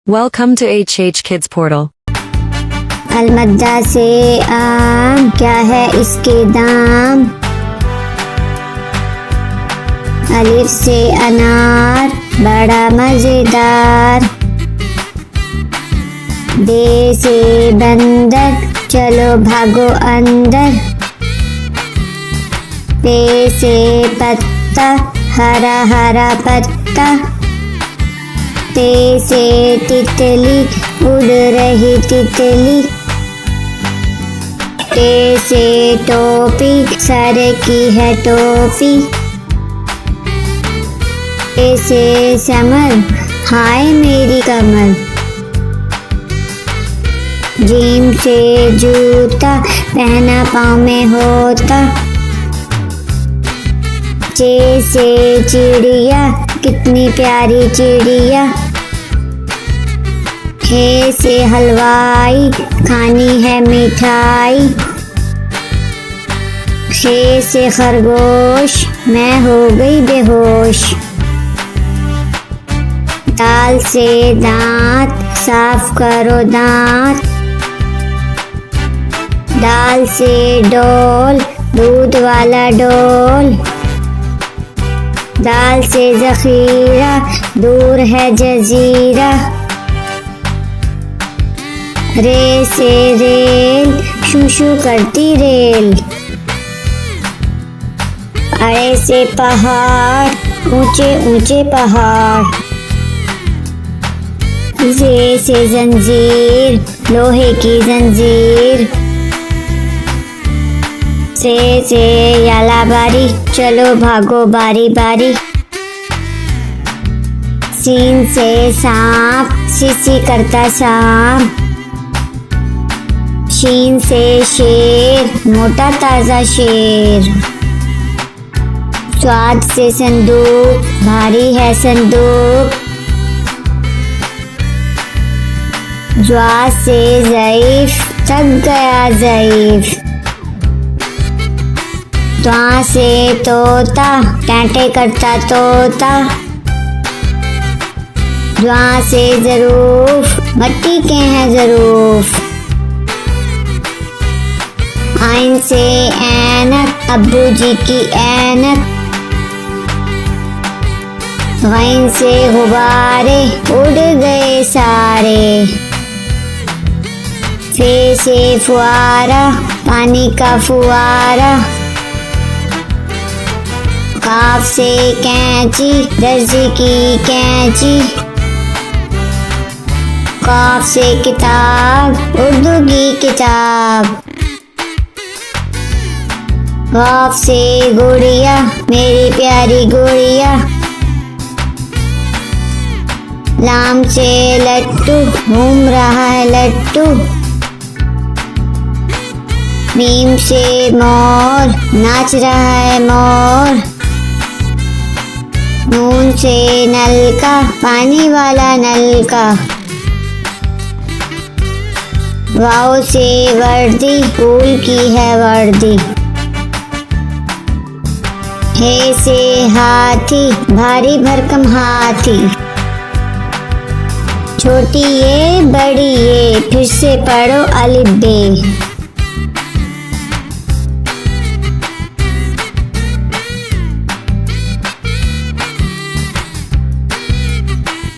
Welcome to HH Kids Portal. अलमद्दा से आम, क्या है इसके दाम। अलिफ से अनार, बड़ा मजेदार। बे से बंदर, चलो भागो अंदर। पे से पत्ता, हरा हरा पत्ता। ते से तितली, उड़ रही तितली। टे से टोपी, सर की है टोपी। टे से समर, हाय मेरी कमर। जीम से जूता, पहना पाँव में होता। चे से चिड़िया, कितनी प्यारी चिड़िया। हे से हलवाई, खानी है मिठाई। खे से खरगोश, मैं हो गई बेहोश। दाल से दांत, साफ करो दांत। दाल से डोल, दूध वाला डोल। दाल से जखीरा, दूर है जजीरा। रे से रेल, शू शू करती रेल। अड़े से पहाड़, ऊंचे ऊंचे पहाड़। जे से जंजीर, लोहे की जंजीर। से याला बारी, चलो भागो बारी बारी। सीन से सांप, सी करता सांप। शीन से शेर, मोटा ताजा शेर। स्वाद से संदूक, भारी है संदूक। ज्वा से ज़ईफ, थक गया ज़ईफ। त्वा से तोता, टांटे करता तोता। ज्वा से ज़रूफ, मट्टी के हैं ज़रूफ। आइन से ऐनक, अब्बू जी की ऐनक। गैन से गुब्बारे, उड़ गए सारे। फे से फुआरा, पानी का फुआरा। काफ से कैंची, दर्जी की कैंची। काफ से किताब, उर्दू की किताब। गाफ से गुड़िया, मेरी प्यारी गुड़िया। लाम से लट्टू, घूम रहा है लट्टू। मीम से मोर, नाच रहा है मोर। नून से नलका, पानी वाला नलका। वाव से वर्दी, फूल की है वर्दी। हे से हाथी, भारी भरकम हाथी। छोटी ये बड़ी ये, फिर से पढ़ो अलिफ बे।